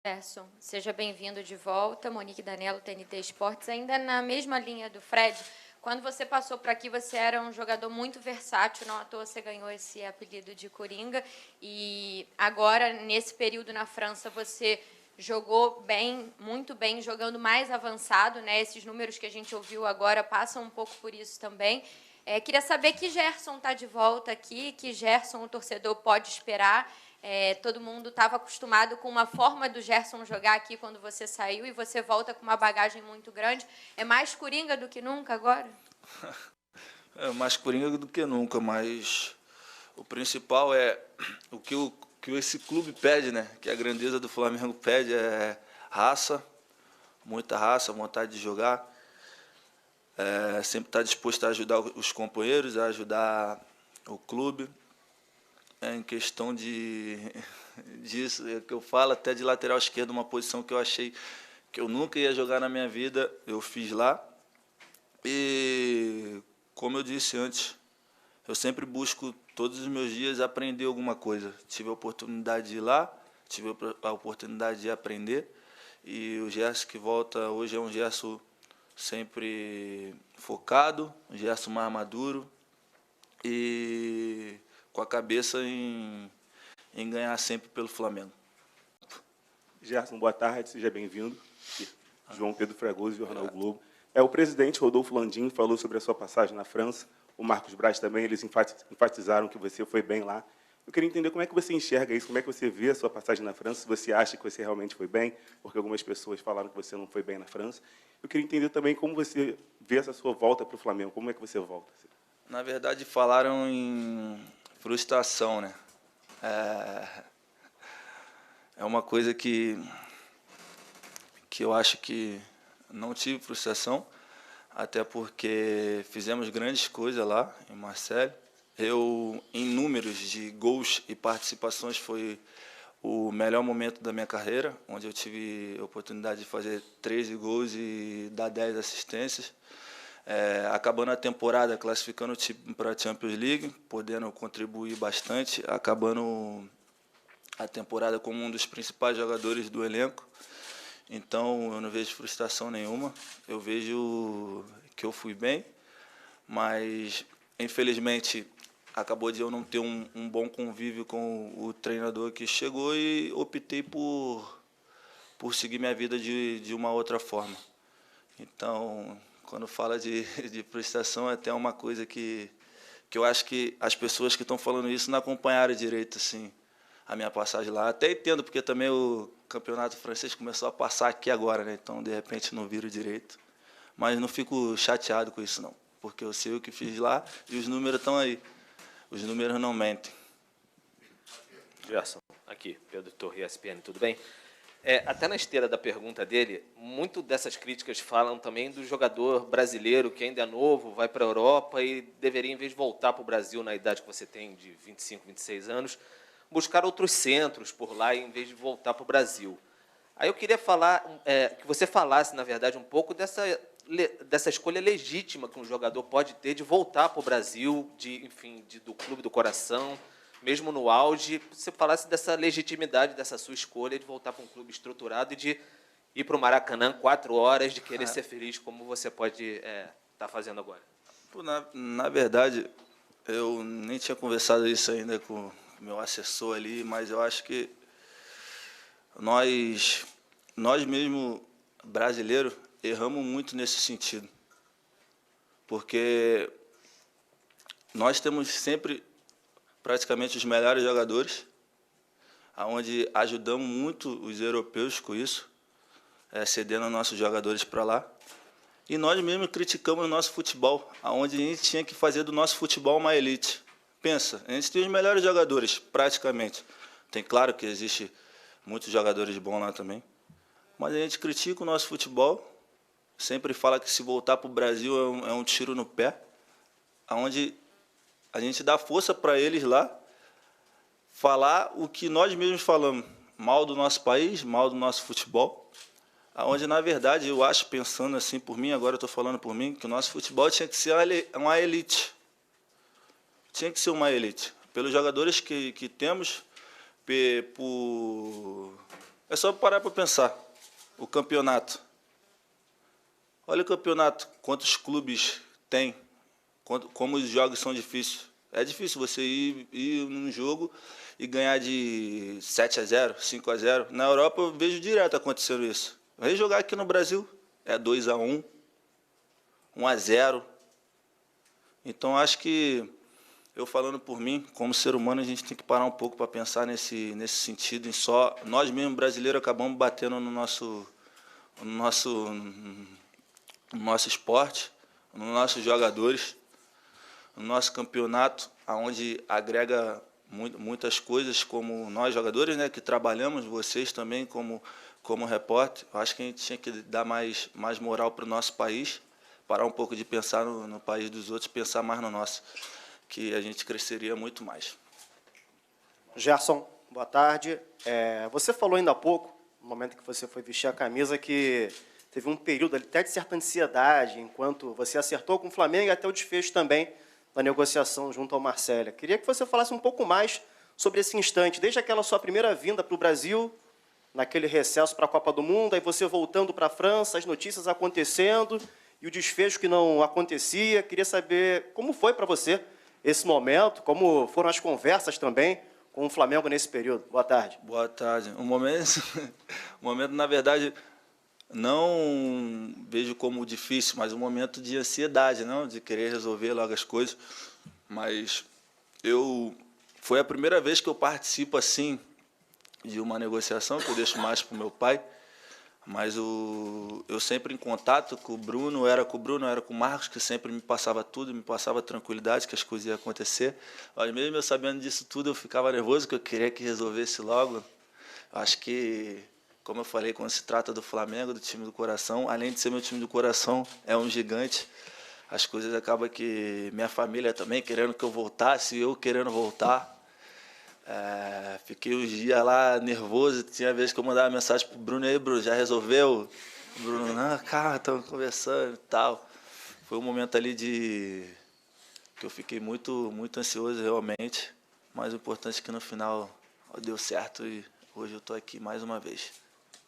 Gerson, seja bem-vindo de volta. Monique Danello, TNT Esportes. Ainda na mesma linha do Fred, quando você passou por aqui, você era um jogador muito versátil, não à toa você ganhou esse apelido de Coringa. E agora, nesse período na França, você jogou bem, muito bem, jogando mais avançado, né? Esses números que a gente ouviu agora passam um pouco por isso também. Queria saber que Gerson está de volta aqui, que Gerson o torcedor pode esperar. Todo mundo estava acostumado com uma forma do Gerson jogar aqui quando você saiu e você volta com uma bagagem muito grande. É mais Coringa do que nunca agora? É mais Coringa do que nunca, mas o principal é o que esse clube pede, né? Que a grandeza do Flamengo pede é raça, muita raça, vontade de jogar. Sempre estar disposto a ajudar os companheiros, a ajudar o clube. Em questão disso, é que eu falo até de lateral esquerdo, uma posição que eu achei que eu nunca ia jogar na minha vida, eu fiz lá. E, como eu disse antes, eu sempre busco todos os meus dias aprender alguma coisa. Tive a oportunidade de ir lá, tive a oportunidade de aprender. E o Gerson que volta hoje é um Gerson sempre focado, um Gerson mais maduro e com a cabeça em ganhar sempre pelo Flamengo. Gerson, boa tarde, seja bem-vindo. João Pedro Fragoso, Jornal o Globo. O presidente Rodolfo Landim falou sobre a sua passagem na França, o Marcos Braz também, eles enfatizaram que você foi bem lá. Eu queria entender como é que você enxerga isso, como é que você vê a sua passagem na França, se você acha que você realmente foi bem, porque algumas pessoas falaram que você não foi bem na França. Eu queria entender também como você vê essa sua volta para o Flamengo, como é que você volta? Na verdade, falaram em frustração, né? É uma coisa que eu acho que não tive frustração, até porque fizemos grandes coisas lá em Marseille. Eu, em números de gols e participações, foi o melhor momento da minha carreira, onde eu tive a oportunidade de fazer 13 gols e dar 10 assistências. Acabando a temporada, classificando o time para a Champions League, podendo contribuir bastante, acabando a temporada como um dos principais jogadores do elenco. Então, eu não vejo frustração nenhuma. Eu vejo que eu fui bem, mas, infelizmente, acabou de eu não ter um bom convívio com o treinador que chegou e optei por seguir minha vida de uma outra forma. Então, quando fala de frustração, é até uma coisa que eu acho que as pessoas que estão falando isso não acompanharam direito, assim, a minha passagem lá. Até entendo, porque também o campeonato francês começou a passar aqui agora, né? Então, de repente, não viro direito. Mas não fico chateado com isso, não. Porque eu sei o que fiz lá e os números estão aí. Os números não mentem. Gerson, aqui, Pedro Torre, ESPN, tudo bem? Até na esteira da pergunta dele, muito dessas críticas falam também do jogador brasileiro que ainda é novo, vai para a Europa e deveria, em vez de voltar para o Brasil na idade que você tem, de 25, 26 anos, buscar outros centros por lá em vez de voltar para o Brasil. Aí eu queria falar, que você falasse, na verdade, um pouco dessa escolha legítima que um jogador pode ter de voltar para o Brasil, enfim, do clube do coração, mesmo no auge, você falasse dessa legitimidade, dessa sua escolha de voltar para um clube estruturado e de ir para o Maracanã 4 horas, de querer ser feliz, como você pode estar fazendo agora. Na verdade, eu nem tinha conversado isso ainda com o meu assessor ali, mas eu acho que nós mesmo, brasileiros, erramos muito nesse sentido. Porque nós temos sempre praticamente os melhores jogadores, onde ajudamos muito os europeus com isso, cedendo nossos jogadores para lá. E nós mesmos criticamos o nosso futebol, onde a gente tinha que fazer do nosso futebol uma elite. Pensa, a gente tem os melhores jogadores, praticamente. Tem claro que existe muitos jogadores bons lá também, mas a gente critica o nosso futebol, sempre fala que se voltar para o Brasil é um tiro no pé, onde a gente dá força para eles lá, falar o que nós mesmos falamos, mal do nosso país, mal do nosso futebol, onde, na verdade, eu acho, pensando assim por mim, agora eu estou falando por mim, que o nosso futebol tinha que ser uma elite. Tinha que ser uma elite. Pelos jogadores que temos, É só parar para pensar. O campeonato. Olha o campeonato, quantos clubes tem, como os jogos são difíceis. É difícil você ir num jogo e ganhar de 7-0, 5-0. Na Europa eu vejo direto acontecendo isso. Vem jogar aqui no Brasil, é 2-1, 1-0. Então acho que, eu falando por mim, como ser humano, a gente tem que parar um pouco para pensar nesse sentido. Em só nós mesmos brasileiros acabamos batendo no nosso esporte, nos nossos jogadores, no nosso campeonato, onde agrega muitas coisas, como nós jogadores, né, que trabalhamos, vocês também como repórter. Acho que a gente tinha que dar mais moral para o nosso país, parar um pouco de pensar no país dos outros, pensar mais no nosso, que a gente cresceria muito mais. Gerson, boa tarde. Você falou ainda há pouco, no momento que você foi vestir a camisa, que teve um período até de certa ansiedade, enquanto você acertou com o Flamengo e até o desfecho também da negociação junto ao Marselha. Queria que você falasse um pouco mais sobre esse instante, desde aquela sua primeira vinda para o Brasil, naquele recesso para a Copa do Mundo, aí você voltando para a França, as notícias acontecendo e o desfecho que não acontecia. Queria saber como foi para você esse momento, como foram as conversas também com o Flamengo nesse período. Boa tarde. Boa tarde. Um momento, na verdade, não vejo como difícil, mas um momento de ansiedade, não, de querer resolver logo as coisas. Mas foi a primeira vez que eu participo assim de uma negociação, que eu deixo mais para o meu pai. Mas eu sempre em contato com o Bruno, era com o Marcos, que sempre me passava tudo, me passava tranquilidade que as coisas iam acontecer. Mas mesmo eu sabendo disso tudo, eu ficava nervoso, que eu queria que resolvesse logo. Acho que, como eu falei, quando se trata do Flamengo, do time do coração, além de ser meu time do coração, é um gigante. As coisas acabam que minha família também querendo que eu voltasse, eu querendo voltar. Fiquei uns dias lá nervoso, tinha vezes que eu mandava mensagem pro Bruno, aí, Bruno, já resolveu? O Bruno, não, cara, estamos conversando e tal. Foi um momento ali que eu fiquei muito ansioso realmente, mas o importante é que no final deu certo e hoje eu estou aqui mais uma vez.